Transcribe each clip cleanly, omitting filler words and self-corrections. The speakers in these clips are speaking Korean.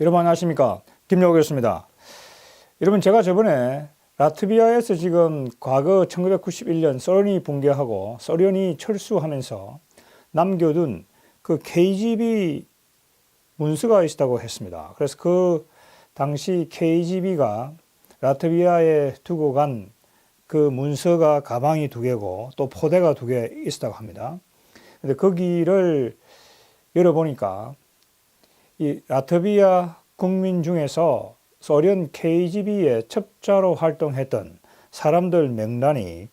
여러분 안녕하십니까, 김여우였습니다. 여러분, 제가 저번에 라트비아에서 지금 과거 1991년 소련이 붕괴하고 소련이 철수하면서 남겨둔 그 KGB 문서가 있다고 했습니다. 그래서 그 당시 KGB가 라트비아에 두고 간 그 문서가 가방이 2개고 또 포대가 2개 있다고 합니다. 근데 거기를 열어보니까 이 라트비아 국민 중에서 소련 KGB의 첩자로 활동했던 사람들 명단이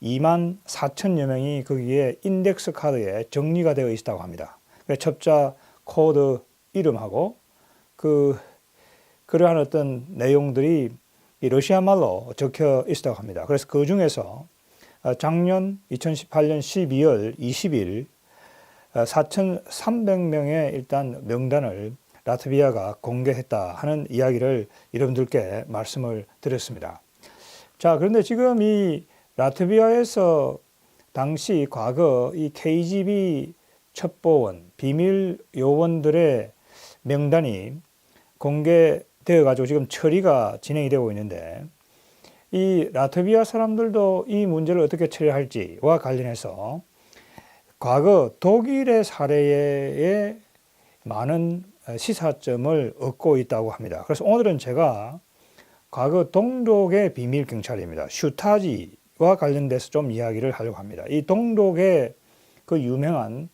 2만 4천여 명이 거기에 인덱스 카드에 정리가 되어 있다고 합니다. 첩자 코드 이름하고 그러한 어떤 내용들이 이 러시아 말로 적혀 있다고 합니다. 그래서 그 중에서 작년 2018년 12월 20일 4,300명의 일단 명단을 라트비아가 공개했다 하는 이야기를 여러분들께 말씀을 드렸습니다. 자, 그런데 지금 이 라트비아에서 당시 과거 이 KGB 첩보원, 비밀 요원들의 명단이 공개되어 가지고 지금 처리가 진행이 되고 있는데, 이 라트비아 사람들도 이 문제를 어떻게 처리할지와 관련해서 과거 독일의 사례에 많은 시사점을 얻고 있다고 합니다. 그래서 오늘은 제가 과거 동독의 비밀 경찰입니다, 슈타지와 관련돼서 좀 이야기를 하려고 합니다. 이 동독의 그 유명한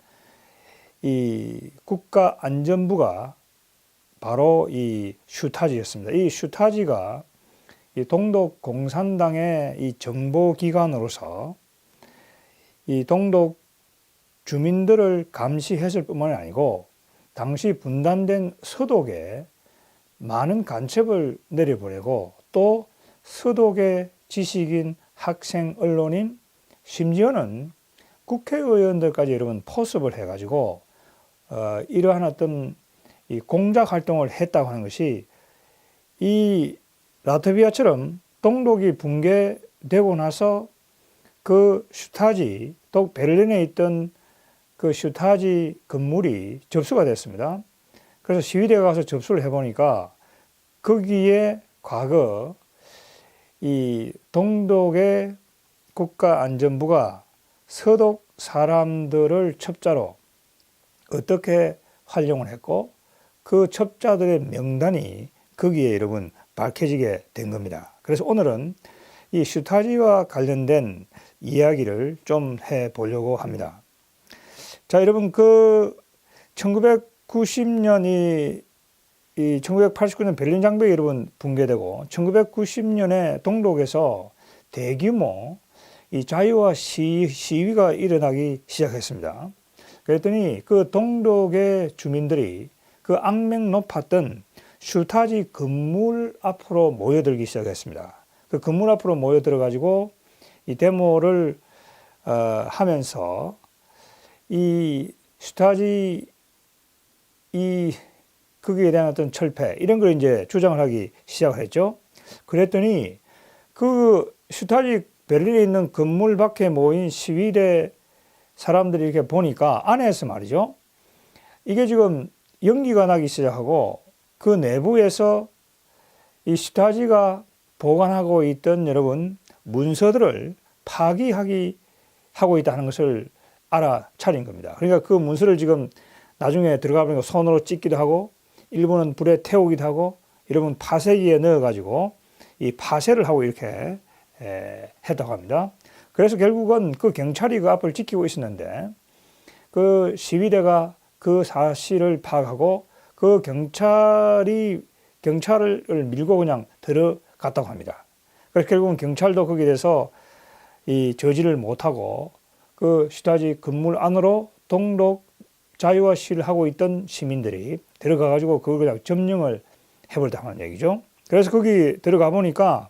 이 국가안전부가 바로 이 슈타지였습니다. 이 슈타지가 이 동독 공산당의 이 정보기관으로서 이 동독 주민들을 감시했을 뿐만 아니고 당시 분단된 서독에 많은 간첩을 내려보내고 또 서독의 지식인, 학생, 언론인, 심지어는 국회의원들까지 여러분 포섭을 해가지고 이러한 어떤 이 공작 활동을 했다고 하는 것이 이 라트비아처럼 동독이 붕괴되고 나서 그 슈타지, 또 베를린에 있던 그 슈타지 건물이 접수가 됐습니다. 그래서 시위대가 가서 접수를 해보니까 거기에 과거 이 동독의 국가안전부가 서독 사람들을 첩자로 어떻게 활용을 했고 그 첩자들의 명단이 거기에 여러분 밝혀지게 된 겁니다. 그래서 오늘은 이 슈타지와 관련된 이야기를 좀 해보려고 합니다. 자, 여러분, 그 1990년이 1989년 베를린 장벽이 여러분 붕괴되고 1990년에 동독에서 대규모 이 자유화 시위가 일어나기 시작했습니다. 그랬더니 그 동독의 주민들이 그 악명 높았던 슈타지 건물 앞으로 모여들기 시작했습니다. 그 건물 앞으로 모여들어 가지고 이 데모를 하면서 이 슈타지 거기에 대한 어떤 철폐 이런 걸 이제 주장을 하기 시작을 했죠. 그랬더니 그 슈타지 베를린에 있는 건물 밖에 모인 시위대 사람들이 이렇게 보니까 안에서 말이죠, 이게 지금 연기가 나기 시작하고 그 내부에서 이 슈타지가 보관하고 있던 여러분 문서들을 파기하고 있다는 것을 알아차린 겁니다. 그러니까 그 문서를 지금 나중에 들어가 보니까 손으로 찢기도 하고 일부는 불에 태우기도 하고 여러분 파쇄기에 넣어가지고 이 파쇄를 하고 이렇게 했다고 합니다. 그래서 결국은 그 경찰이 그 앞을 지키고 있었는데 그 시위대가 그 사실을 파악하고 그 경찰을 밀고 그냥 들어갔다고 합니다. 그래서 결국은 경찰도 거기에 대해서 이 저지를 못하고 그 슈타지 건물 안으로 동독 자유화 시위를 하고 있던 시민들이 들어가 가지고 그걸 그냥 점령을 해버렸다는 얘기죠. 그래서 거기 들어가 보니까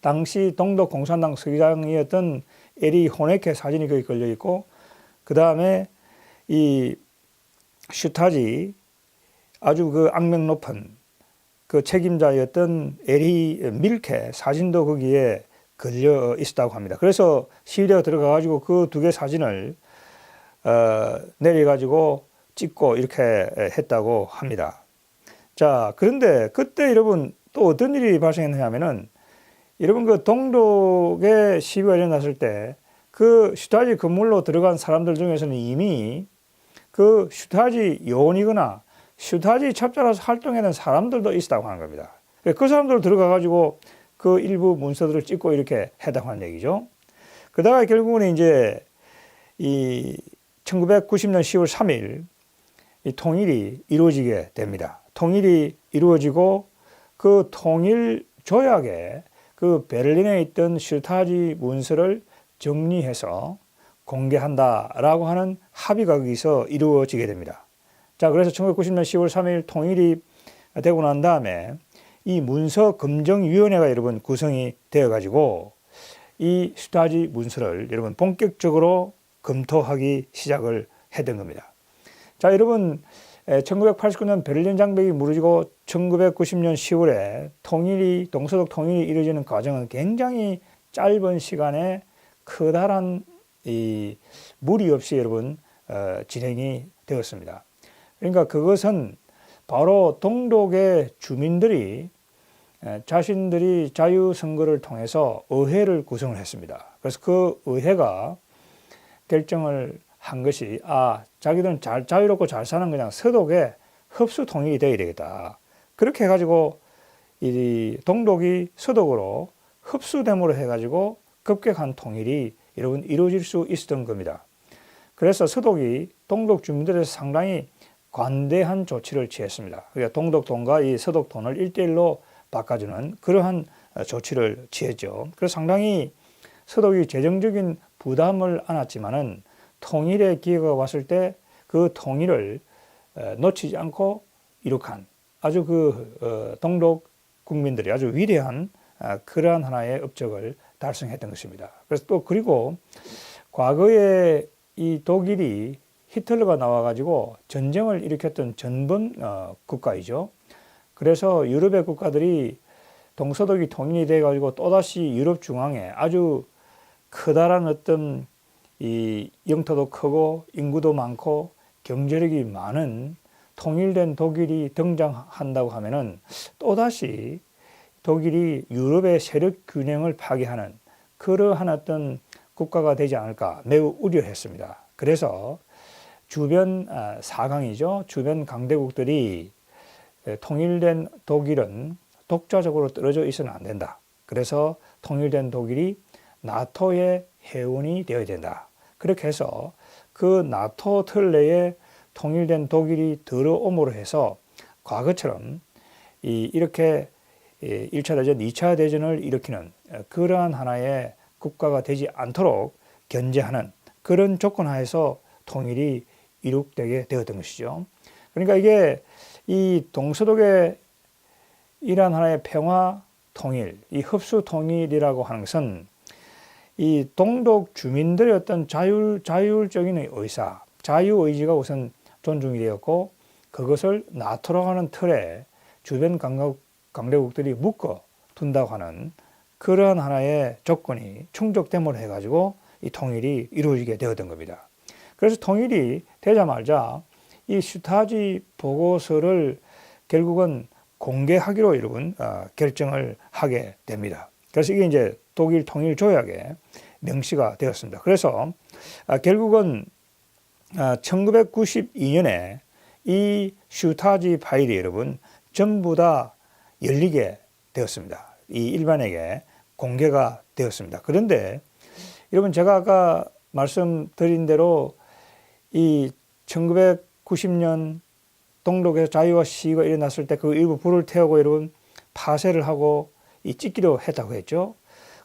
당시 동독 공산당 서기장이었던 에리 호네케 사진이 거기 걸려 있고, 그 다음에 이 슈타지 아주 그 악명 높은 그 책임자였던 에리 밀케 사진도 거기에 걸려 있었다고 합니다. 그래서 시위대가 들어가 가지고 그 2개 사진을 내려 가지고 찍고 이렇게 했다고 합니다. 자, 그런데 그때 여러분 또 어떤 일이 발생했느냐면은 여러분 그 동독에 시비가 일어났을 때 그 슈타지 건물로 들어간 사람들 중에서는 이미 그 슈타지 요원이거나 슈타지 첩자로서 활동하는 사람들도 있었다고 하는 겁니다. 그 사람들 들어가 가지고 그 일부 문서들을 찍고 이렇게 했다고 하는 얘기죠. 그러다가 결국은 이제 이 1990년 10월 3일 이 통일이 이루어지게 됩니다. 통일이 이루어지고 그 통일 조약에 그 베를린에 있던 슈타지 문서를 정리해서 공개한다라고 하는 합의가 거기서 이루어지게 됩니다. 자, 그래서 1990년 10월 3일 통일이 되고 난 다음에 이 문서 검증위원회가 여러분 구성이 되어 가지고 이 슈타지 문서를 여러분 본격적으로 검토하기 시작을 했던 겁니다. 자, 여러분 1989년 베를린 장벽이 무너지고 1990년 10월에 동서독 통일이 이루어지는 과정은 굉장히 짧은 시간에 커다란 이 무리 없이 여러분 진행이 되었습니다. 그러니까 그것은 바로 동독의 주민들이 자신들이 자유선거를 통해서 의회를 구성을 했습니다. 그래서 그 의회가 결정을 한 것이 자기들은 자유롭고 잘 사는 그냥 서독에 흡수 통일이 되어야 되겠다. 그렇게 해가지고 이 동독이 서독으로 흡수됨으로 해가지고 급격한 통일이 여러분 이루어질 수 있었던 겁니다. 그래서 서독이 동독 주민들에서 상당히 관대한 조치를 취했습니다. 그러니까 동독돈과 이 서독돈을 1대1로 바꿔주는 그러한 조치를 취했죠. 그래서 상당히 서독이 재정적인 부담을 안았지만은 통일의 기회가 왔을 때 그 통일을 놓치지 않고 이룩한 아주 동독 국민들이 아주 위대한 그러한 하나의 업적을 달성했던 것입니다. 그래서 또 그리고 과거에 이 독일이 히틀러가 나와가지고 전쟁을 일으켰던 전범 국가이죠. 그래서 유럽의 국가들이 동서독이 통일이 돼가지고 또다시 유럽 중앙에 아주 커다란 어떤 이 영토도 크고 인구도 많고 경제력이 많은 통일된 독일이 등장한다고 하면은 또다시 독일이 유럽의 세력 균형을 파괴하는 그러한 어떤 국가가 되지 않을까 매우 우려했습니다. 그래서 주변 사강이죠. 주변 강대국들이 통일된 독일은 독자적으로 떨어져 있어는 안 된다. 그래서 통일된 독일이 나토의 회원이 되어야 된다. 그렇게 해서 그 나토 틀 내에 통일된 독일이 들어옴으로 해서 과거처럼 이렇게 1차 대전, 2차 대전을 일으키는 그러한 하나의 국가가 되지 않도록 견제하는 그런 조건 하에서 통일이 이룩되게 되었던 것이죠. 그러니까 이게 이 동서독의 이러한 하나의 평화 통일, 이 흡수 통일이라고 하는 것은 이 동독 주민들의 어떤 자율적인 의사, 자유의지가 우선 존중이 되었고 그것을 나토라고 하는 틀에 주변 강대국들이 묶어 둔다고 하는 그러한 하나의 조건이 충족됨으로 해가지고 이 통일이 이루어지게 되었던 겁니다. 그래서 통일이 되자마자 이 슈타지 보고서를 결국은 공개하기로 여러분 결정을 하게 됩니다. 그래서 이게 이제 독일 통일 조약에 명시가 되었습니다. 그래서 결국은 1992년에 이 슈타지 파일이 여러분 전부 다 열리게 되었습니다. 이 일반에게 공개가 되었습니다. 그런데 여러분 제가 아까 말씀드린 대로 이 1990년 동독에서 자유화 시위가 일어났을 때 그 일부 불을 태우고 여러분 파쇄를 하고 찢기도 했다고 했죠.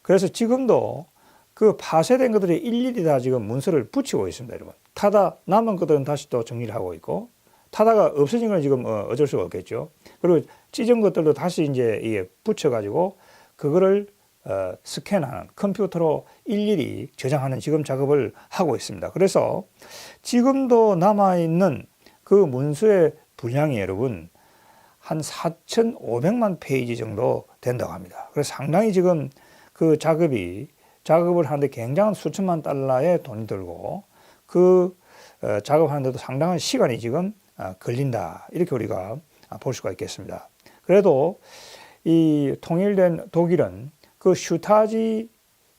그래서 지금도 그 파쇄된 것들이 일일이 다 지금 문서를 붙이고 있습니다, 여러분. 타다 남은 것들은 다시 또 정리를 하고 있고 타다가 없어진 건 지금 어쩔 수가 없겠죠. 그리고 찢은 것들도 다시 이제 이게 붙여가지고 그거를 스캔하는 컴퓨터로 일일이 저장하는 지금 작업을 하고 있습니다. 그래서 지금도 남아있는 그 문서의 분량이 여러분 한 4,500만 페이지 정도 된다고 합니다. 그래서 상당히 지금 그 작업을 하는데 굉장한 수천만 달러의 돈이 들고 그 작업하는데도 상당한 시간이 지금 걸린다. 이렇게 우리가 볼 수가 있겠습니다. 그래도 이 통일된 독일은 그 슈타지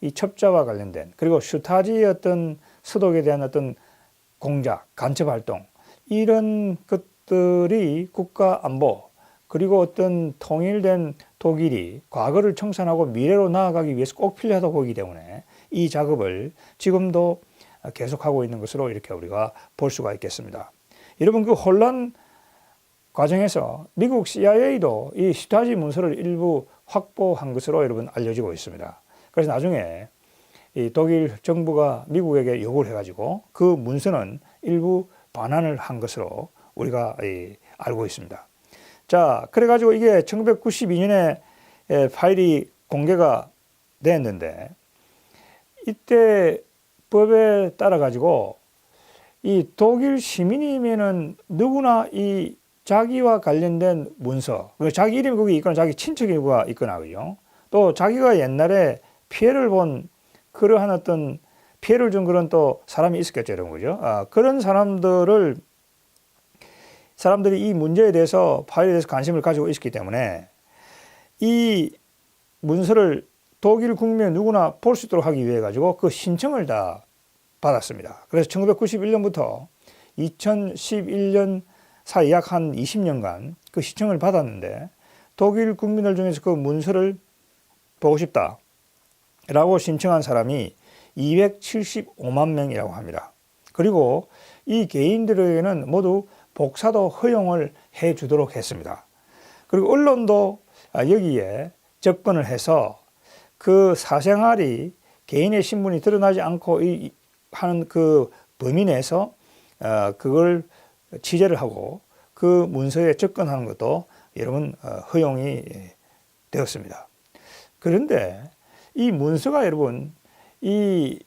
이 첩자와 관련된, 그리고 슈타지의 어떤 서독에 대한 어떤 공작, 간첩 활동, 이런 것들이 국가 안보, 그리고 어떤 통일된 독일이 과거를 청산하고 미래로 나아가기 위해서 꼭 필요하다고 보기 때문에 이 작업을 지금도 계속하고 있는 것으로 이렇게 우리가 볼 수가 있겠습니다. 여러분, 그 혼란 과정에서 미국 CIA도 이 슈타지 문서를 일부 확보한 것으로 여러분 알려지고 있습니다. 그래서 나중에 이 독일 정부가 미국에게 요구를 해가지고 그 문서는 일부 반환을 한 것으로 우리가 알고 있습니다. 자, 그래가지고 이게 1992년에 파일이 공개가 됐는데, 이때 법에 따라 가지고 이 독일 시민이면은 누구나 이 자기와 관련된 문서, 자기 이름이 거기 있거나 자기 친척 일부가 있거나, 그죠? 또 자기가 옛날에 피해를 본 그러한 어떤 피해를 준 그런 또 사람이 있었겠죠, 이런 거죠. 그런 사람들이 이 문제에 대해서 파일에 대해서 관심을 가지고 있었기 때문에 이 문서를 독일 국민 누구나 볼 수 있도록 하기 위해 가지고 그 신청을 다 받았습니다. 그래서 1991년부터 2011년 사이 약 한 20년간 그 신청을 받았는데, 독일 국민들 중에서 그 문서를 보고 싶다라고 신청한 사람이 275만 명이라고 합니다. 그리고 이 개인들에게는 모두 복사도 허용을 해 주도록 했습니다. 그리고 언론도 여기에 접근을 해서 그 사생활이, 개인의 신분이 드러나지 않고 하는 그 범위 내에서 그걸 취재를 하고 그 문서에 접근하는 것도 여러분 허용이 되었습니다. 그런데 이 문서가 여러분 이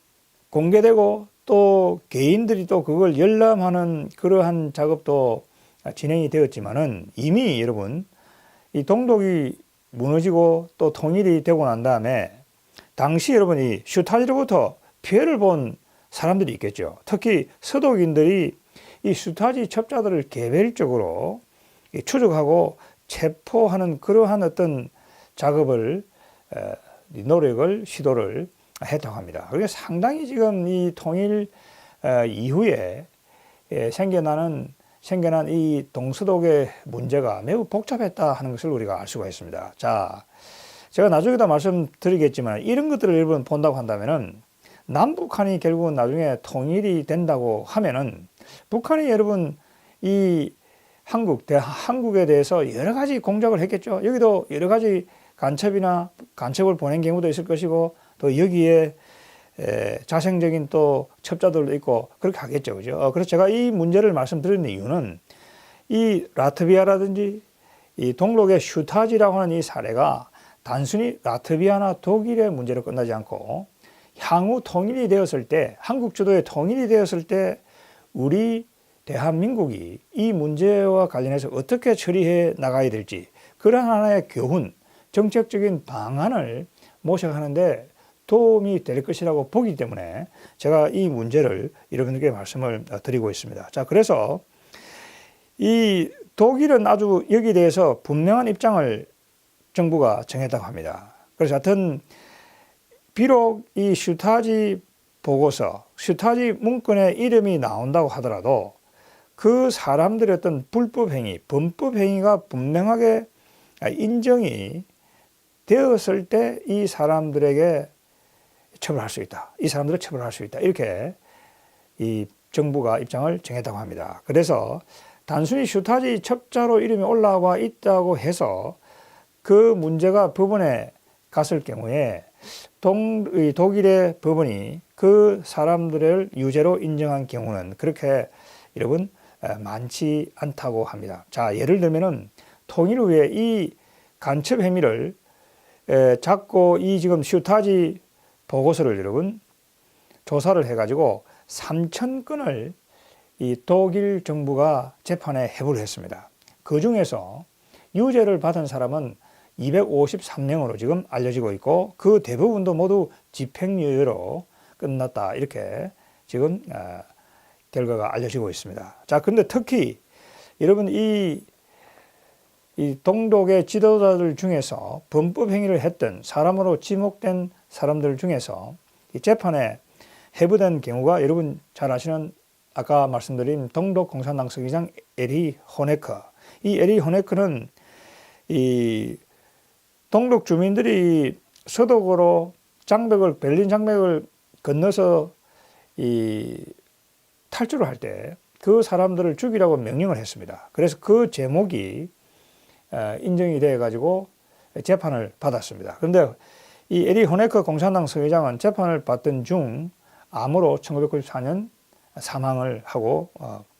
공개되고 또 개인들이 또 그걸 열람하는 그러한 작업도 진행이 되었지만은, 이미 여러분 이 동독이 무너지고 또 통일이 되고 난 다음에 당시 여러분 이 슈타지로부터 피해를 본 사람들이 있겠죠. 특히 서독인들이 이 슈타지 첩자들을 개별적으로 추적하고 체포하는 그러한 어떤 작업을, 노력을, 시도를 했다고 합니다. 그러니까 상당히 지금 이 통일 이후에 생겨난 이 동서독의 문제가 매우 복잡했다 하는 것을 우리가 알 수가 있습니다. 자, 제가 나중에도 말씀드리겠지만 이런 것들을 여러분 본다고 한다면은, 남북한이 결국은 나중에 통일이 된다고 하면은 북한이 여러분 이 한국에 대해서 여러 가지 공작을 했겠죠. 여기도 여러 가지 간첩을 보낸 경우도 있을 것이고, 또 여기에 자생적인 또 첩자들도 있고 그렇게 하겠죠, 그죠? 그래서 제가 이 문제를 말씀드리는 이유는, 이 라트비아라든지 이 동록의 슈타지라고 하는 이 사례가 단순히 라트비아나 독일의 문제로 끝나지 않고 향후 통일이 되었을 때, 한국 주도의 통일이 되었을 때 우리 대한민국이 이 문제와 관련해서 어떻게 처리해 나가야 될지, 그런 하나의 교훈, 정책적인 방안을 모색하는데 도움이 될 것이라고 보기 때문에 제가 이 문제를 여러분들께 말씀을 드리고 있습니다. 자, 그래서 이 독일은 아주 여기에 대해서 분명한 입장을 정부가 정했다고 합니다. 그래서 하여튼 비록 이 슈타지 보고서, 슈타지 문건에 이름이 나온다고 하더라도 그 사람들의 어떤 불법 행위, 범법 행위가 분명하게 인정이 되었을 때 이 사람들에게 처벌할 수 있다. 이 사람들을 처벌할 수 있다. 이렇게 이 정부가 입장을 정했다고 합니다. 그래서 단순히 슈타지 첩자로 이름이 올라와 있다고 해서 그 문제가 법원에 갔을 경우에 독일의 법원이 그 사람들을 유죄로 인정한 경우는 그렇게 여러분 많지 않다고 합니다. 자, 예를 들면은 통일 후에 이 간첩 혐의를 잡고 이 지금 슈타지 보고서를 여러분 조사를 해가지고 3,000건을 이 독일 정부가 재판에 회부를 했습니다. 그 중에서 유죄를 받은 사람은 253명으로 지금 알려지고 있고, 그 대부분도 모두 집행유예로 끝났다. 이렇게 지금 결과가 알려지고 있습니다. 자, 근데 특히 여러분 이 이 동독의 지도자들 중에서 범법 행위를 했던 사람으로 지목된 사람들 중에서 이 재판에 회부된 경우가 여러분 잘 아시는 아까 말씀드린 동독 공산당 서기장 에리 호네커. 이 에리 호네커는 이 동독 주민들이 서독으로 베를린 장벽을 건너서 이 탈주를 할 때 그 사람들을 죽이라고 명령을 했습니다. 그래서 그 제목이 인정이 돼 가지고 재판을 받았습니다. 그런데 이 에리 호네커 공산당 서기장은 재판을 받던 중 암으로 1994년 사망을 하고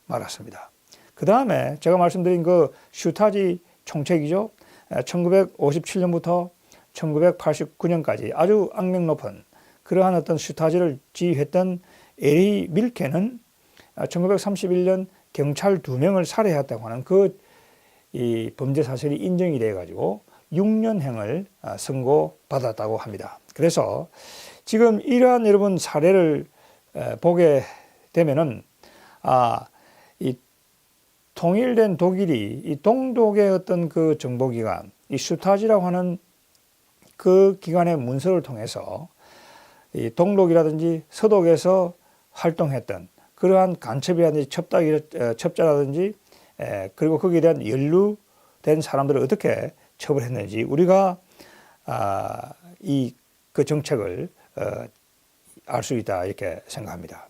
말았습니다. 그 다음에 제가 말씀드린 그 슈타지 총책이죠. 1957년부터 1989년까지 아주 악명 높은 그러한 어떤 슈타지를 지휘했던 에리 밀케는 1931년 경찰 2명을 살해했다고 하는 이 범죄 사실이 인정이 돼 가지고 6년형을 선고받았다고 합니다. 그래서 지금 이러한 여러분 사례를 보게 되면은 이 통일된 독일이 이 동독의 어떤 그 정보기관, 이 슈타지라고 하는 그 기관의 문서를 통해서 이 동독이라든지 서독에서 활동했던 그러한 간첩이라든지 첩자라든지 그리고 거기에 대한 연루된 사람들을 어떻게 처벌했는지 우리가 그 정책을 알 수 있다 이렇게 생각합니다.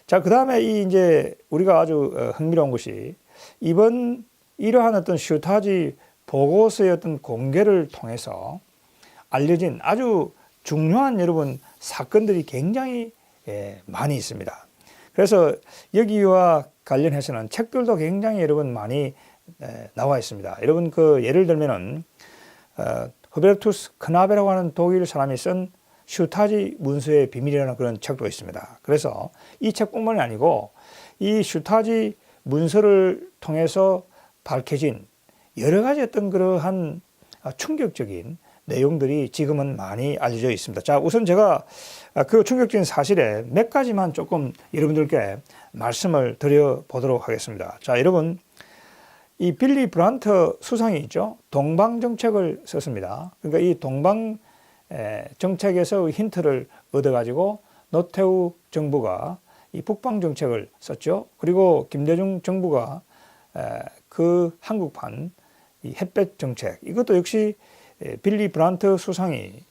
자, 그 다음에 이제 우리가 아주 흥미로운 것이 이러한 어떤 슈타지 보고서의 어떤 공개를 통해서 알려진 아주 중요한 여러분 사건들이 굉장히 많이 있습니다. 그래서 여기와 관련해서는 책들도 굉장히 여러분 많이 나와 있습니다. 여러분 그 예를 들면은 허베르투스 크나베라고 하는 독일 사람이 쓴 슈타지 문서의 비밀이라는 그런 책도 있습니다. 그래서 이 책뿐만이 아니고 이 슈타지 문서를 통해서 밝혀진 여러 가지 어떤 그러한 충격적인 내용들이 지금은 많이 알려져 있습니다. 자, 우선 제가 그 충격적인 사실에 몇 가지만 조금 여러분들께 말씀을 드려보도록 하겠습니다. 자, 여러분, 이 빌리 브란트 수상이 있죠. 동방정책을 썼습니다. 그러니까 이 동방정책에서 힌트를 얻어가지고 노태우 정부가 이 북방정책을 썼죠. 그리고 김대중 정부가 그 한국판 이 햇볕 정책, 이것도 역시 빌리 브란트 수상이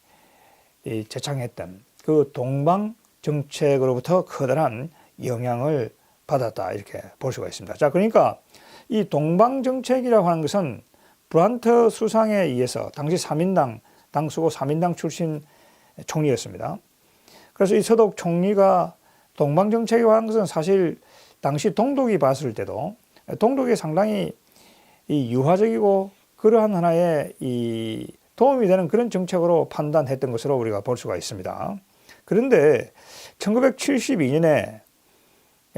제창했던 그 동방 정책으로부터 커다란 영향을 받았다 이렇게 볼 수가 있습니다. 자, 그러니까 이 동방 정책이라고 하는 것은 브란트 수상에 의해서 당시 당수고 3인당 출신 총리였습니다. 그래서 이 서독 총리가 동방 정책이라고 하는 것은 사실 당시 동독이 봤을 때도 동독이 상당히 이 유화적이고 그러한 하나의 이 도움이 되는 그런 정책으로 판단했던 것으로 우리가 볼 수가 있습니다. 그런데 1972년에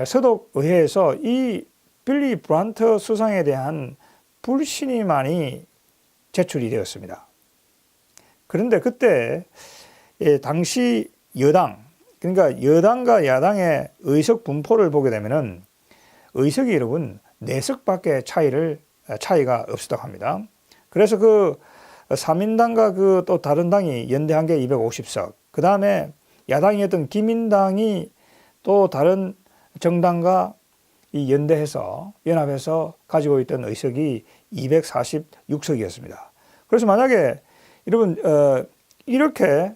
서독의회에서 이 빌리 브란트 수상에 대한 불신임안이 제출이 되었습니다. 그런데 그때 당시 여당, 그러니까 여당과 야당의 의석 분포를 보게 되면은 의석이 여러분 4석밖에 차이가 없었다고 합니다. 그래서 그 3인당과 그 또 다른 당이 연대한 게 250석, 그 다음에 야당이었던 기민당이 또 다른 정당과 이 연합해서 가지고 있던 의석이 246석이었습니다. 그래서 만약에 여러분 이렇게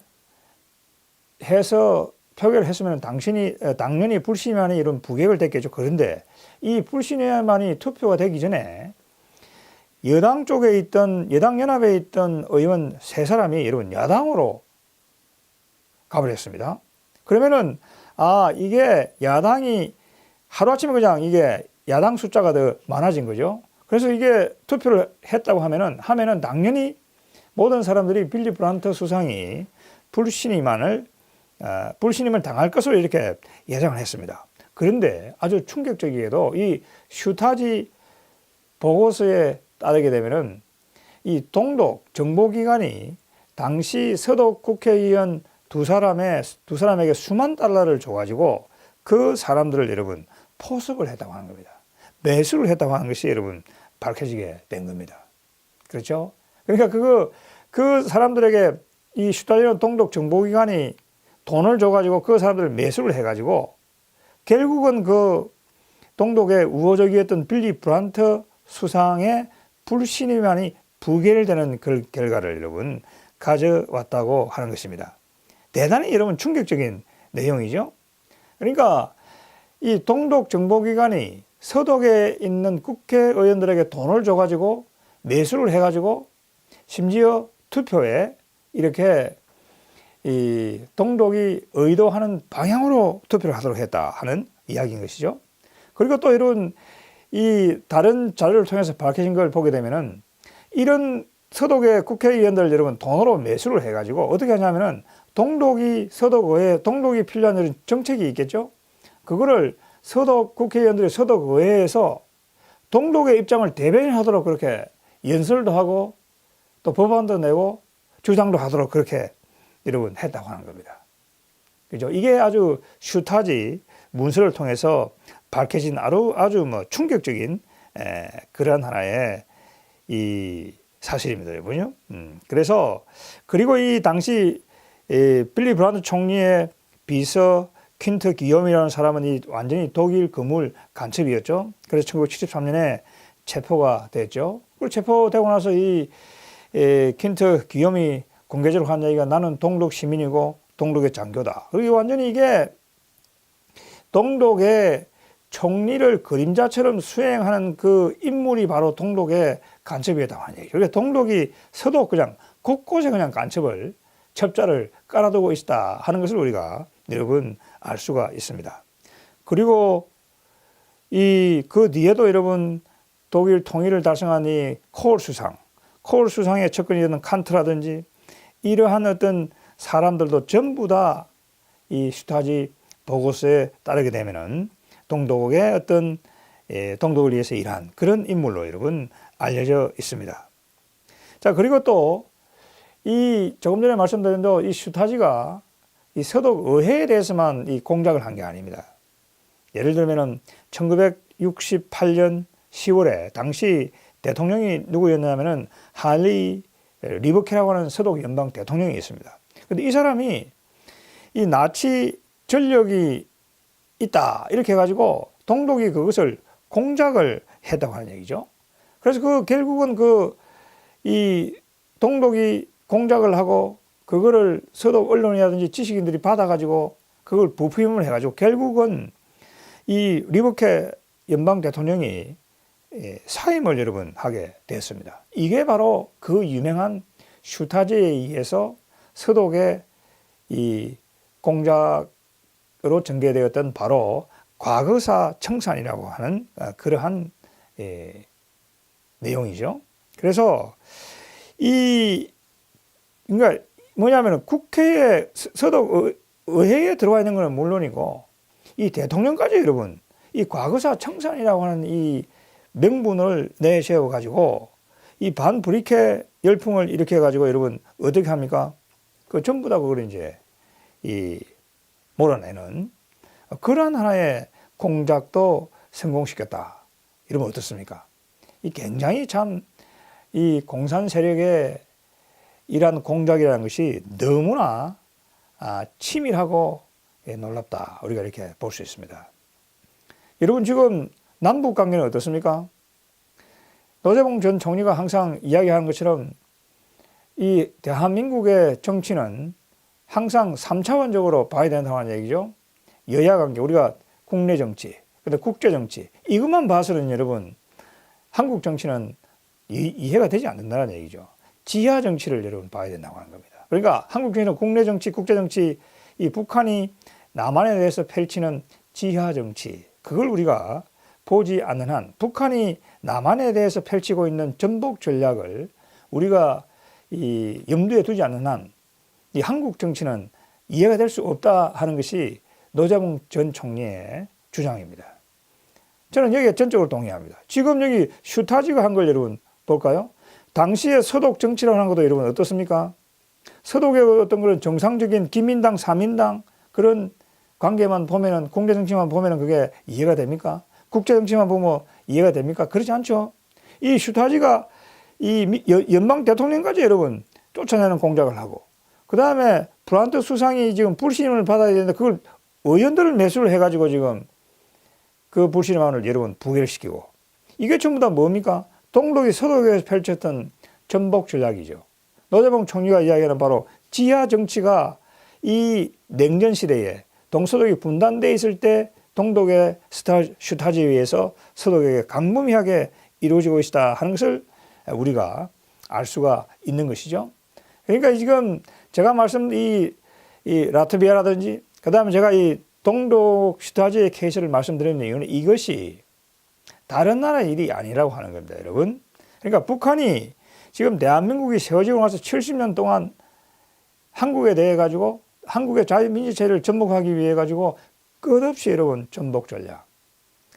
해서 표결을 했으면 당연히 불신임안이 이런 부결을 됐겠죠. 그런데 이 불신임안이 투표가 되기 전에 여당 쪽에 있던 여당 연합에 있던 의원 3사람이 여러분 야당으로 가버렸습니다. 그러면은 이게 야당이 하루아침에 그냥 이게 야당 숫자가 더 많아진 거죠. 그래서 이게 투표를 했다고 하면은 당연히 모든 사람들이 빌리 브란트 수상이 불신임을 당할 것으로 이렇게 예상을 했습니다. 그런데 아주 충격적이게도 이 슈타지 보고서에 따르게 되면은 이 동독 정보기관이 당시 서독 국회의원 두 사람에게 수만 달러를 줘가지고 그 사람들을 여러분 포섭을 했다고 하는 겁니다. 매수를 했다고 하는 것이 여러분 밝혀지게 된 겁니다. 그렇죠? 그러니까 그 사람들에게 이 슈타지라는 동독 정보기관이 돈을 줘가지고 그 사람들을 매수를 해가지고 결국은 그 동독의 우호적이었던 빌리 브란트 수상의 불신임만이 부결되는 그 결과를 여러분 가져왔다고 하는 것입니다. 대단히 여러분 충격적인 내용이죠. 그러니까 이 동독 정보기관이 서독에 있는 국회의원들에게 돈을 줘가지고 매수를 해가지고 심지어 투표에 이렇게 이 동독이 의도하는 방향으로 투표를 하도록 했다 하는 이야기인 것이죠. 그리고 또 이런 이 다른 자료를 통해서 밝혀진 걸 보게 되면은 이런 서독의 국회의원들 여러분 돈으로 매수를 해가지고 어떻게 하냐면은 동독이 서독의회 동독이 필요한 이런 정책이 있겠죠. 그거를 서독 국회의원들이 서독의회에서 동독의 입장을 대변하도록 그렇게 연설도 하고 또 법안도 내고 주장도 하도록 그렇게 여러분 했다고 하는 겁니다. 그죠? 이게 아주 슈타지 문서를 통해서 밝혀진 아주 뭐 충격적인 그러한 하나의 이 사실입니다, 여러분요. 그래서 그리고 이 당시 빌리 브란트 총리의 비서 퀸트 기욤이라는 사람은 이 완전히 독일 거물 간첩이었죠. 그래서 1973년에 체포가 됐죠. 그리고 체포되고 나서 이 퀸트 기욤이 공개적으로 한 얘기가 나는 동독 시민이고 동독의 장교다. 그리고 완전히 이게 동독의 총리를 그림자처럼 수행하는 그 인물이 바로 동독의 간첩이었다고 하는 얘기죠. 그러니까 동독이 서독 그냥 곳곳에 그냥 간첩을 첩자를 깔아두고 있다 하는 것을 우리가 여러분 알 수가 있습니다. 그리고 그 뒤에도 여러분 독일 통일을 달성한 이 코hl 수상의 측근이었던 칸트라든지 이러한 어떤 사람들도 전부 다 이 슈타지 보고서에 따르게 되면은 동독의 어떤 동독을 위해서 일한 그런 인물로 여러분 알려져 있습니다. 자, 그리고 또 이 조금 전에 말씀드린 대로 이 슈타지가 이 서독 의회에 대해서만 이 공작을 한 게 아닙니다. 예를 들면은 1968년 10월에 당시 대통령이 누구였냐면은 할리 리버케라고 하는 서독 연방 대통령이 있습니다. 근데 이 사람이 이 나치 전력이 있다 이렇게 해가지고 동독이 그것을 공작을 했다고 하는 얘기죠. 그래서 결국은 이 동독이 공작을 하고 그거를 서독 언론이라든지 지식인들이 받아가지고 그걸 부품을 해가지고 결국은 이 리버케 연방 대통령이 사임을 여러분 하게 됐습니다. 이게 바로 그 유명한 슈타지에 의해서 서독의 이 공작으로 전개되었던 바로 과거사 청산이라고 하는 그러한 내용이죠. 그래서 그러니까 뭐냐면은 국회에 서독 의회에 들어와 있는 것은 물론이고 이 대통령까지 여러분 이 과거사 청산이라고 하는 이 명분을 내세워 가지고 이 반브리케 열풍을 일으켜 가지고 여러분 어떻게 합니까? 그 전부 다 그걸 이제 몰아내는 그러한 하나의 공작도 성공시켰다. 이러면 어떻습니까? 이 굉장히 참 이 공산 세력의 이러한 공작이라는 것이 너무나 치밀하고 놀랍다. 우리가 이렇게 볼 수 있습니다. 여러분 지금 남북 관계는 어떻습니까? 노재봉 전 총리가 항상 이야기하는 것처럼 이 대한민국의 정치는 항상 3차원적으로 봐야 된다고 하는 얘기죠. 여야 관계, 우리가 국내 정치, 그다음 국제 정치 이것만 봐서는 여러분 한국 정치는 이해가 되지 않는다는 얘기죠. 지하 정치를 여러분 봐야 된다고 하는 겁니다. 그러니까 한국 정치는 국내 정치, 국제 정치, 이 북한이 남한에 대해서 펼치는 지하 정치 그걸 우리가 보지 않는 한 북한이 남한에 대해서 펼치고 있는 전복 전략을 우리가 이 염두에 두지 않는 한 이 한국 정치는 이해가 될 수 없다 하는 것이 노재봉 전 총리의 주장입니다. 저는 여기에 전적으로 동의합니다. 지금 여기 슈타지가 한 걸 여러분 볼까요? 당시에 서독 정치라고 하는 것도 여러분 어떻습니까? 서독의 어떤 그런 정상적인 기민당, 사민당 그런 관계만 보면은 국내 정치만 보면은 그게 이해가 됩니까? 국제 정치만 보면 이해가 됩니까? 그렇지 않죠. 이 슈타지가 연방 대통령까지 여러분 쫓아내는 공작을 하고, 그 다음에 프란트 수상이 지금 불신임을 받아야 되는데 그걸 의원들을 매수를 해가지고 지금 그 불신임안을 여러분 부결시키고, 이게 전부 다 뭡니까? 동독이 서독에서 펼쳤던 전복 전략이죠. 노재봉 총리가 이야기하는 바로 지하 정치가 이 냉전 시대에 동서독이 분단되어 있을 때 동독의 슈타지에 의해서 서독에게 강범위하게 이루어지고 있다 하는 것을 우리가 알 수가 있는 것이죠. 그러니까 지금 제가 이 라트비아라든지, 그 다음에 제가 이 동독 슈타지의 케이스를 말씀드리는 이유는 이것이 다른 나라의 일이 아니라고 하는 겁니다, 여러분. 그러니까 북한이 지금 대한민국이 세워지고 나서 70년 동안 한국에 대해 가지고 한국의 자유민주체를 전복하기 위해 가지고 끝없이 여러분 전복 전략,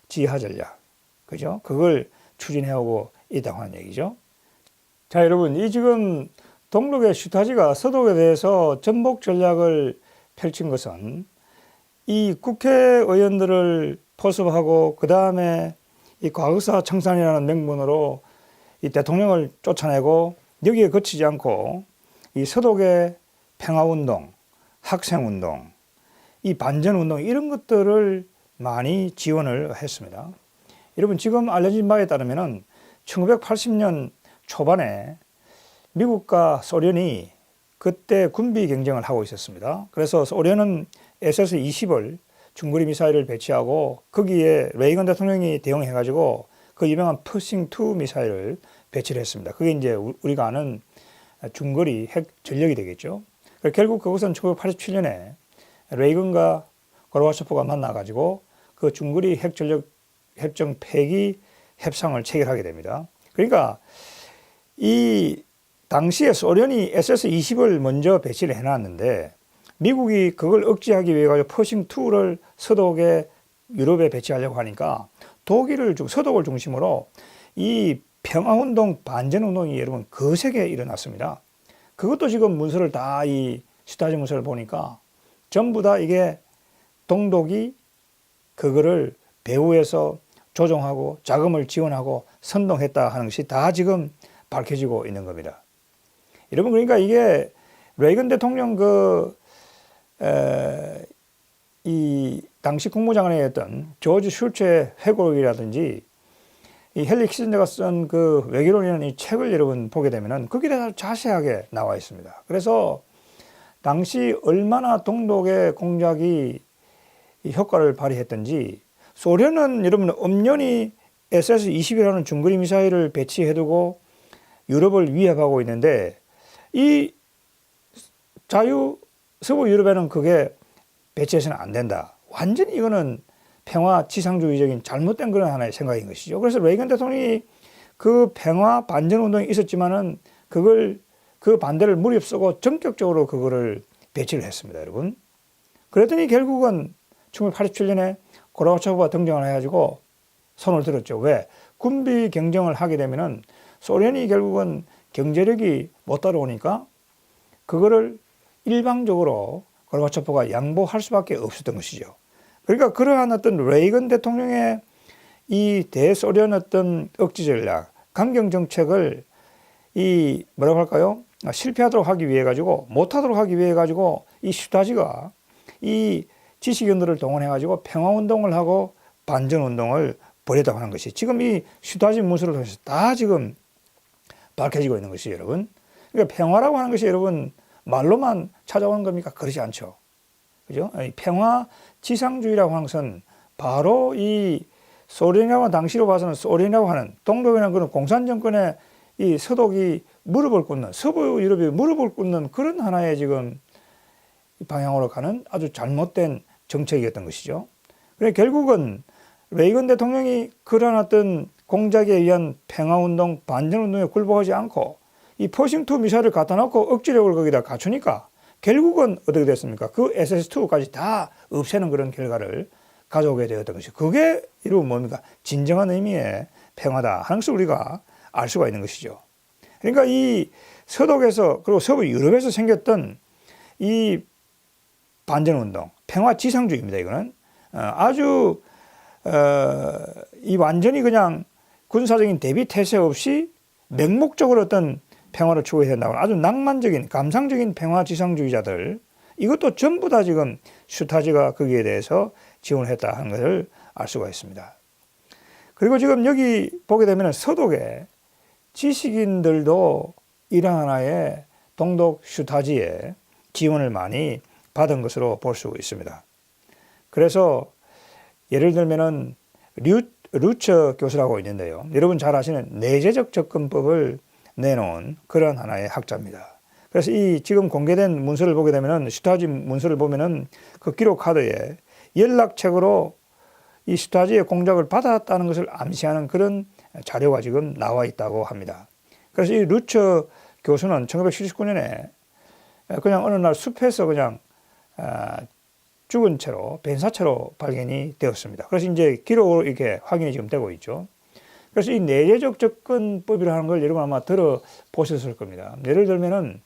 지하 전략, 그죠? 그걸 추진해오고 있다고 하는 얘기죠. 자, 여러분, 이 지금 동독의 슈타지가 서독에 대해서 전복 전략을 펼친 것은 이 국회의원들을 포섭하고, 그 다음에 이 과거사 청산이라는 명분으로 이 대통령을 쫓아내고, 여기에 그치지 않고 이 서독의 평화운동, 학생운동, 이 반전운동, 이런 것들을 많이 지원을 했습니다. 여러분, 지금 알려진 바에 따르면은 1980년 초반에 미국과 소련이 그때 군비 경쟁을 하고 있었습니다. 그래서 소련은 SS-20을 중거리 미사일을 배치하고, 거기에 레이건 대통령이 대응해가지고 그 유명한 퍼싱2 미사일을 배치를 했습니다. 그게 이제 우리가 아는 중거리 핵 전력이 되겠죠. 결국 그것은 1987년에 레이건과 고르바초프가 만나가지고 그 중거리 핵 전력 협정 폐기 협상을 체결하게 됩니다. 그러니까 이 당시에 소련이 SS-20을 먼저 배치를 해놨는데, 미국이 그걸 억제하기 위해 가지고 퍼싱2를 서독에 유럽에 배치하려고 하니까 서독을 중심으로 이 평화운동, 반전운동이 여러분 거세게 일어났습니다. 그것도 지금 문서를 다 이 슈타지 문서를 보니까 전부 다 이게 동독이 그거를 배후에서 조종하고 자금을 지원하고 선동했다 하는 것이 다 지금 밝혀지고 있는 겁니다. 여러분, 그러니까 이게 레이건 대통령 이 당시 국무장관이었던 조지 슐츠의 회고록이라든지 이 헨리 키신저가 쓴 그 외교론이라는 이 책을 여러분 보게 되면은 거기에 대해서 자세하게 나와 있습니다. 그래서 당시 얼마나 동독의 공작이 효과를 발휘했던지, 소련은 여러분 엄연히 SS-20이라는 중거리 미사일을 배치해두고 유럽을 위협하고 있는데, 이 서부 유럽에는 그게 배치해서는 안 된다. 완전히 이거는 평화 지상주의적인 잘못된 그런 하나의 생각인 것이죠. 그래서 레이건 대통령이 그 평화 반전 운동이 있었지만은 그 반대를 무릅쓰고 전격적으로 그거를 배치를 했습니다, 여러분. 그랬더니 결국은 1987년에 고르바초프가 등장을 해가지고 손을 들었죠. 왜? 군비 경쟁을 하게 되면은 소련이 결국은 경제력이 못 따라오니까 그거를 일방적으로 고르바초프가 양보할 수밖에 없었던 것이죠. 그러니까 그러한 어떤 레이건 대통령의 이 대소련 어떤 억지 전략, 강경 정책을 뭐라고 할까요? 실패하도록 하기 위해 가지고, 못하도록 하기 위해 가지고 이 슈타지가 이 지식인들을 동원해 가지고 평화운동을 하고 반전운동을 벌였다고 하는 것이 지금 이 슈타지 문서를 통해서 다 지금 밝혀지고 있는 것이 여러분. 그러니까 평화라고 하는 것이 여러분 말로만 찾아오는 겁니까? 그렇지 않죠. 그죠? 평화 지상주의라고 하는 것은 바로 이 소련이라고 당시로 봐서는 소련이라고 하는 동독이라는 그런 공산정권의 이 서독이 무릎을 꿇는, 서부 유럽이 무릎을 꿇는 그런 하나의 지금 방향으로 가는 아주 잘못된 정책이었던 것이죠. 그래 결국은 레이건 대통령이 그러한 어떤 공작에 의한 평화운동, 반전운동에 굴복하지 않고 이 퍼싱2 미사일을 갖다 놓고 억지력을 거기다 갖추니까 결국은 어떻게 됐습니까? 그 SS-2까지 다 없애는 그런 결과를 가져오게 되었던 것이, 그게 이루어 뭡니까? 진정한 의미의 평화다 하는 것을 우리가 알 수가 있는 것이죠. 그러니까 이 서독에서 그리고 서부 유럽에서 생겼던 이 반전운동, 평화 지상주의입니다. 이거는 아주 이 완전히 그냥 군사적인 대비 태세 없이 맹목적으로 어떤 평화를 추구해야 된다고 아주 낭만적인 감상적인 평화 지상주의자들 이것도 전부 다 지금 슈타지가 거기에 대해서 지원을 했다 하는 것을 알 수가 있습니다. 그리고 지금 여기 보게 되면 서독의 지식인들도 이러한 하나의 동독 슈타지의 지원을 많이 받은 것으로 볼 수 있습니다. 그래서 예를 들면은 루처 교수라고 있는데요. 여러분 잘 아시는 내재적 접근법을 내놓은 그런 하나의 학자입니다. 그래서 이 지금 공개된 문서를 보게 되면은 슈타지 문서를 보면은 그 기록 카드에 연락책으로 이 슈타지의 공작을 받았다는 것을 암시하는 그런 자료가 지금 나와 있다고 합니다. 그래서 이 루처 교수는 1979년에 그냥 어느 날 숲에서 그냥 죽은 채로 벤사체로 발견이 되었습니다. 그래서 이제 기록으로 이렇게 확인이 지금 되고 있죠. 그래서 이 내재적 접근법이라는 걸 여러분 아마 들어보셨을 겁니다. 예를 들면은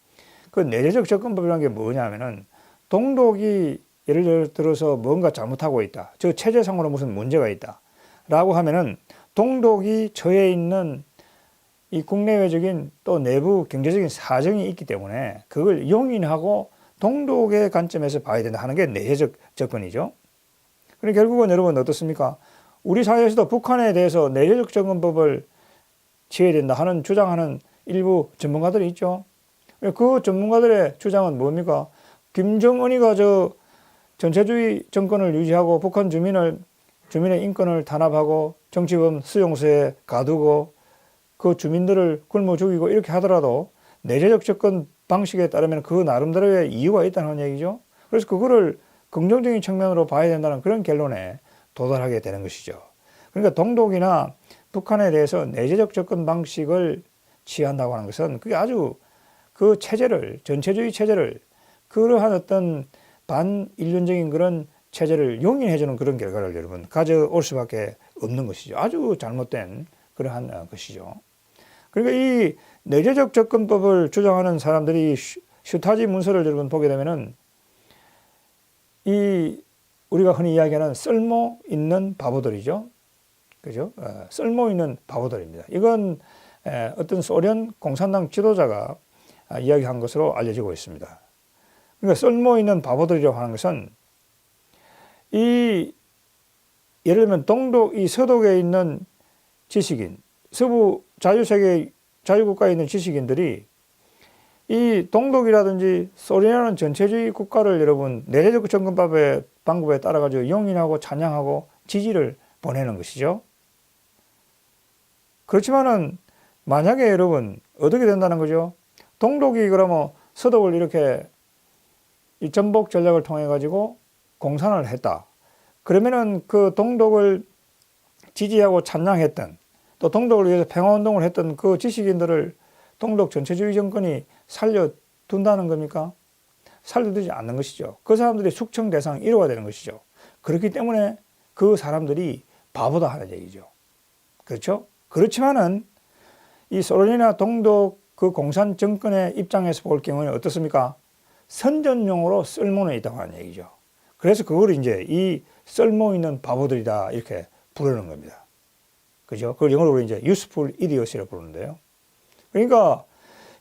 그 내재적 접근법이라는 게 뭐냐면은 동독이 예를 들어서 뭔가 잘못하고 있다. 저 체제상으로 무슨 문제가 있다. 라고 하면은 동독이 처해 있는 이 국내외적인 또 내부 경제적인 사정이 있기 때문에 그걸 용인하고 동독의 관점에서 봐야 된다 하는 게 내재적 접근이죠. 그러니까 결국은 여러분 어떻습니까? 우리 사회에서도 북한에 대해서 내재적 접근법을 취해야 된다 하는 주장하는 일부 전문가들이 있죠. 그 전문가들의 주장은 뭡니까? 김정은이가 저 전체주의 정권을 유지하고 북한 주민의 인권을 탄압하고 정치범 수용소에 가두고 그 주민들을 굶어 죽이고 이렇게 하더라도 내재적 접근 방식에 따르면 그 나름대로의 이유가 있다는 얘기죠. 그래서 그거를 긍정적인 측면으로 봐야 된다는 그런 결론에 도달하게 되는 것이죠. 그러니까 동독이나 북한에 대해서 내재적 접근 방식을 취한다고 하는 것은 그게 아주 그 체제를, 전체주의 체제를, 그러한 어떤 반인륜적인 그런 체제를 용인해주는 그런 결과를 여러분 가져올 수밖에 없는 것이죠. 아주 잘못된 그러한 것이죠. 그러니까 이 내재적 접근법을 주장하는 사람들이 슈타지 문서를 여러분 보게 되면은 이 우리가 흔히 이야기하는 쓸모 있는 바보들이죠. 그죠? 쓸모 있는 바보들입니다. 이건 어떤 소련 공산당 지도자가 이야기한 것으로 알려지고 있습니다. 그러니까 쓸모 있는 바보들이라고 하는 것은 이 예를 들면 동독, 이 서독에 있는 지식인, 서부 자유국가에 있는 지식인들이 이 동독이라든지 소련이라는 전체주의 국가를 여러분 내재적 접근법의 방법에 따라가지고 용인하고 찬양하고 지지를 보내는 것이죠. 그렇지만은 만약에 여러분 어떻게 된다는 거죠? 동독이 그러면 서독을 이렇게 이 전복 전략을 통해 가지고 공산을 했다. 그러면은 그 동독을 지지하고 찬양했던 또 동독을 위해서 평화운동을 했던 그 지식인들을 동독 전체주의 정권이 살려둔다는 겁니까? 살려두지 않는 것이죠. 그 사람들이 숙청 대상 1호가 되는 것이죠. 그렇기 때문에 그 사람들이 바보다 하는 얘기죠. 그렇죠? 그렇지만은 이 소련이나 동독 그 공산 정권의 입장에서 볼 경우에는 어떻습니까? 선전용으로 쓸모는 있다고 하는 얘기죠. 그래서 그걸 이제 이 쓸모 있는 바보들이다 이렇게 부르는 겁니다. 그죠? 그걸 영어로 이제 useful idiot이라고 부르는데요. 그러니까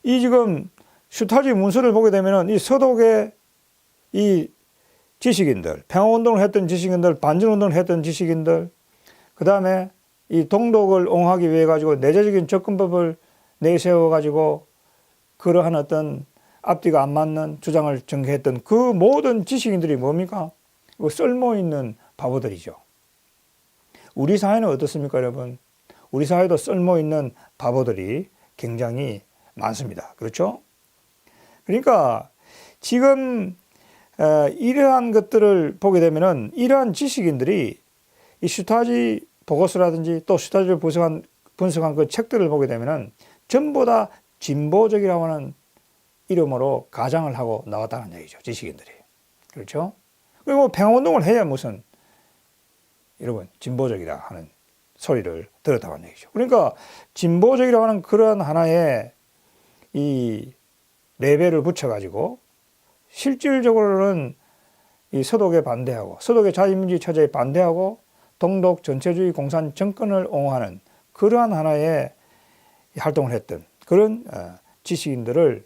이 지금 슈타지 문서를 보게 되면은 이 서독의 이 지식인들, 평화운동을 했던 지식인들, 반전운동을 했던 지식인들, 그 다음에 이 동독을 옹호하기 위해 가지고 내재적인 접근법을 내세워 가지고 그러한 어떤 앞뒤가 안 맞는 주장을 전개했던 그 모든 지식인들이 뭡니까? 쓸모 있는 바보들이죠. 우리 사회는 어떻습니까, 여러분? 우리 사회도 쓸모 있는 바보들이 굉장히 많습니다. 그렇죠? 그러니까 지금 이러한 것들을 보게 되면은 이러한 지식인들이 이 슈타지 보고서라든지 또 슈타지를 분석한 그 책들을 보게 되면은 전부 다 진보적이라고 하는 이름으로 가장을 하고 나왔다는 얘기죠. 지식인들이. 그렇죠? 그리고 평화운동을 해야 무슨 여러분 진보적이라 하는 소리를 들었다는 얘기죠. 그러니까 진보적이라고 하는 그런 하나의 이 레벨을 붙여가지고 실질적으로는 이 서독에 반대하고 서독의 자유민주주의 체제에 반대하고 동독 전체주의 공산 정권을 옹호하는 그러한 하나의 활동을 했던 그런 지식인들을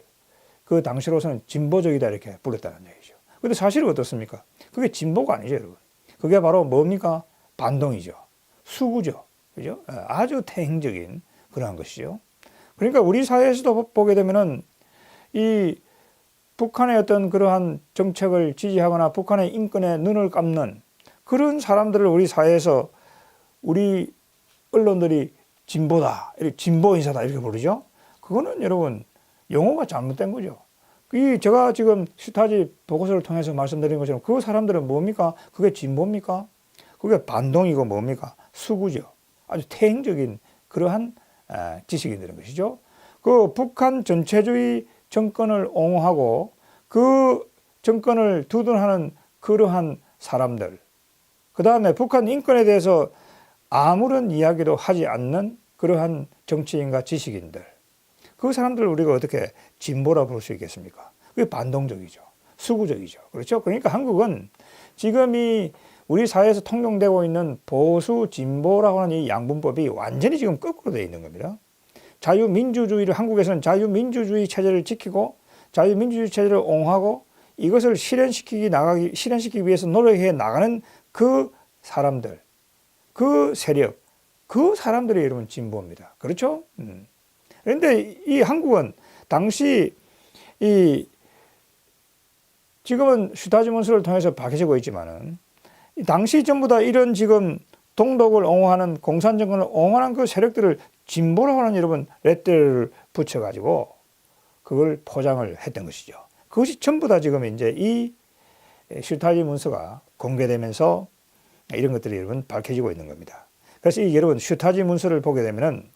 그 당시로서는 진보적이다 이렇게 불렀다는 얘기죠. 근데 사실은 어떻습니까? 그게 진보가 아니죠, 여러분. 그게 바로 뭡니까? 반동이죠. 수구죠. 그죠? 아주 태행적인 그러한 것이죠. 그러니까 우리 사회에서도 보게 되면은 이 북한의 어떤 그러한 정책을 지지하거나 북한의 인권에 눈을 감는 그런 사람들을 우리 사회에서 우리 언론들이 진보다, 진보 인사다 이렇게 부르죠. 그거는 여러분 용어가 잘못된 거죠. 이 제가 지금 슈타지 보고서를 통해서 말씀드린 것처럼 그 사람들은 뭡니까? 그게 진보입니까? 그게 반동이고 뭡니까? 수구죠. 아주 태행적인 그러한 지식인들인 것이죠. 그 북한 전체주의 정권을 옹호하고 그 정권을 두둔하는 그러한 사람들, 그 다음에 북한 인권에 대해서 아무런 이야기도 하지 않는 그러한 정치인과 지식인들, 그 사람들을 우리가 어떻게 진보라 부를 수 있겠습니까? 그게 반동적이죠. 수구적이죠. 그렇죠? 그러니까 한국은 지금 이 우리 사회에서 통용되고 있는 보수 진보라고 하는 이 양분법이 완전히 지금 거꾸로 되어 있는 겁니다. 자유민주주의를 한국에서는 자유민주주의 체제를 지키고 자유민주주의 체제를 옹호하고 이것을 실현시키기 위해서 노력해 나가는 그 사람들, 그 세력, 그 사람들이 여러분 진보입니다. 그렇죠? 그런데 이 한국은 당시 지금은 슈타지 문서를 통해서 밝혀지고 있지만은 당시 전부 다 이런 지금 동독을 옹호하는 공산정권을 옹호하는 그 세력들을 진보라고 하는 여러분 레터를 붙여가지고 그걸 포장을 했던 것이죠. 그것이 전부 다 지금 이제 이 슈타지 문서가 공개되면서 이런 것들이 여러분 밝혀지고 있는 겁니다. 그래서 이 여러분 슈타지 문서를 보게 되면은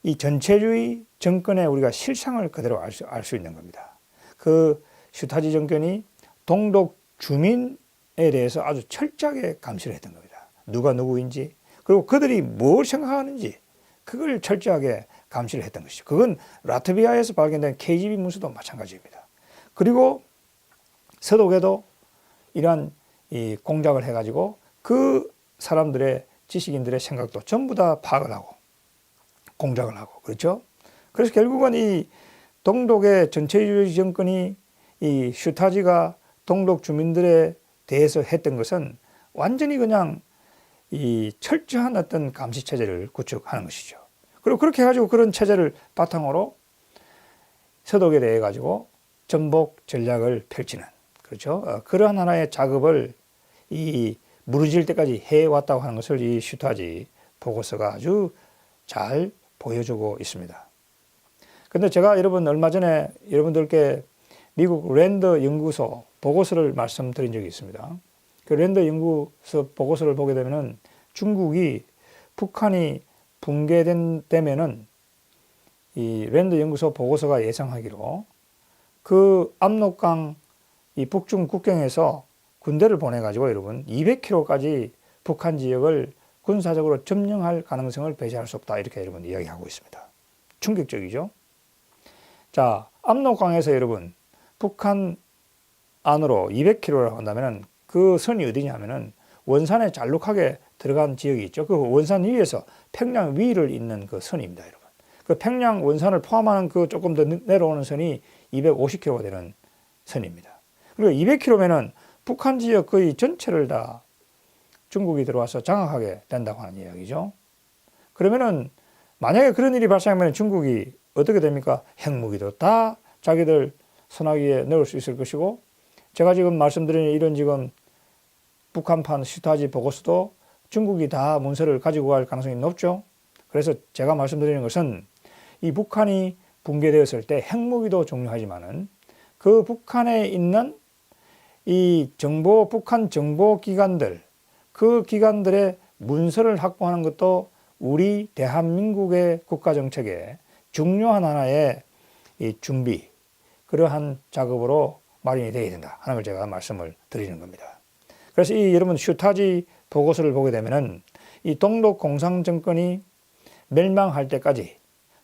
이 전체주의 정권의 우리가 실상을 그대로 알 수 있는 겁니다. 그 슈타지 정권이 동독 주민에 대해서 아주 철저하게 감시를 했던 겁니다. 누가 누구인지 그리고 그들이 뭘 생각하는지 그걸 철저하게 감시를 했던 것이죠. 그건 라트비아에서 발견된 KGB 문서도 마찬가지입니다. 그리고 서독에도 이러한 이 공작을 해가지고 그 사람들의 지식인들의 생각도 전부 다 파악을 하고 공작을 하고 그렇죠. 그래서 결국은 이 동독의 전체주의 정권이 이 슈타지가 동독 주민들에 대해서 했던 것은 완전히 그냥 이 철저한 어떤 감시 체제를 구축하는 것이죠. 그리고 그렇게 해가지고 그런 체제를 바탕으로 서독에 대해 가지고 전복 전략을 펼치는 그렇죠. 그러한 하나의 작업을 이 무너질 때까지 해왔다고 하는 것을 이 슈타지 보고서가 아주 잘 보여주고 있습니다. 근데 제가 여러분 얼마 전에 여러분들께 미국 랜더 연구소 보고서를 말씀드린 적이 있습니다. 그 랜더 연구소 보고서를 보게 되면은 중국이 북한이 붕괴되면은 이 랜더 연구소 보고서가 예상하기로 그 압록강 이 북중 국경에서 군대를 보내가지고 여러분 200km까지 북한 지역을 군사적으로 점령할 가능성을 배제할 수 없다 이렇게 여러분 이야기하고 있습니다. 충격적이죠. 자, 압록강에서 여러분 북한 안으로 200km라고 한다면은 그 선이 어디냐면은 원산에 잘록하게 들어간 지역이 있죠. 그 원산 위에서 평양 위를 잇는 그 선입니다, 여러분. 그 평양 원산을 포함하는 그 조금 더 내려오는 선이 250km가 되는 선입니다. 그리고 200km면은 북한 지역 거의 전체를 다 중국이 들어와서 장악하게 된다고 하는 이야기죠. 그러면은 만약에 그런 일이 발생하면 중국이 어떻게 됩니까? 핵무기도 다 자기들 손아귀에 넣을 수 있을 것이고 제가 지금 말씀드린 이런 지금 북한판 슈타지 보고서도 중국이 다 문서를 가지고 갈 가능성이 높죠. 그래서 제가 말씀드리는 것은 이 북한이 붕괴되었을 때 핵무기도 중요하지만은 그 북한에 있는 이 북한 정보기관들, 그 기관들의 문서를 확보하는 것도 우리 대한민국의 국가정책의 중요한 하나의 이 준비, 그러한 작업으로 마련이 되어야 된다 하는 걸 제가 말씀을 드리는 겁니다. 그래서 이 여러분 슈타지 보고서를 보게 되면은 이 동독 공산정권이 멸망할 때까지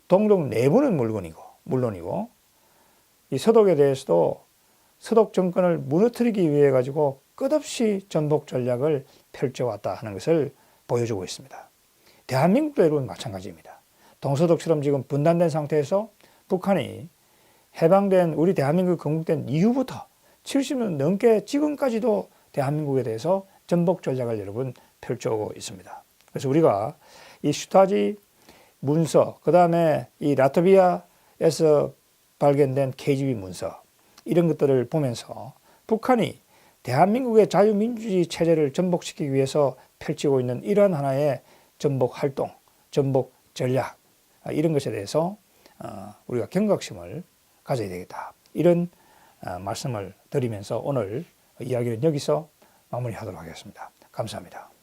동독 내부는 물론이고 이 서독에 대해서도 서독 정권을 무너뜨리기 위해 가지고 끝없이 전복 전략을 펼쳐왔다 하는 것을 보여주고 있습니다. 대한민국도 여러분 마찬가지입니다. 동서독처럼 지금 분단된 상태에서 북한이 해방된 우리 대한민국 건국된 이후부터 70년 넘게 지금까지도 대한민국에 대해서 전복 전략을 여러분 펼쳐오고 있습니다. 그래서 우리가 이 슈타지 문서, 그 다음에 이 라트비아에서 발견된 KGB 문서, 이런 것들을 보면서 북한이 대한민국의 자유민주주의 체제를 전복시키기 위해서 펼치고 있는 이러한 하나의 전복 활동, 전복 전략, 이런 것에 대해서 우리가 경각심을 가져야 되겠다. 이런 말씀을 드리면서 오늘 이야기는 여기서 마무리하도록 하겠습니다. 감사합니다.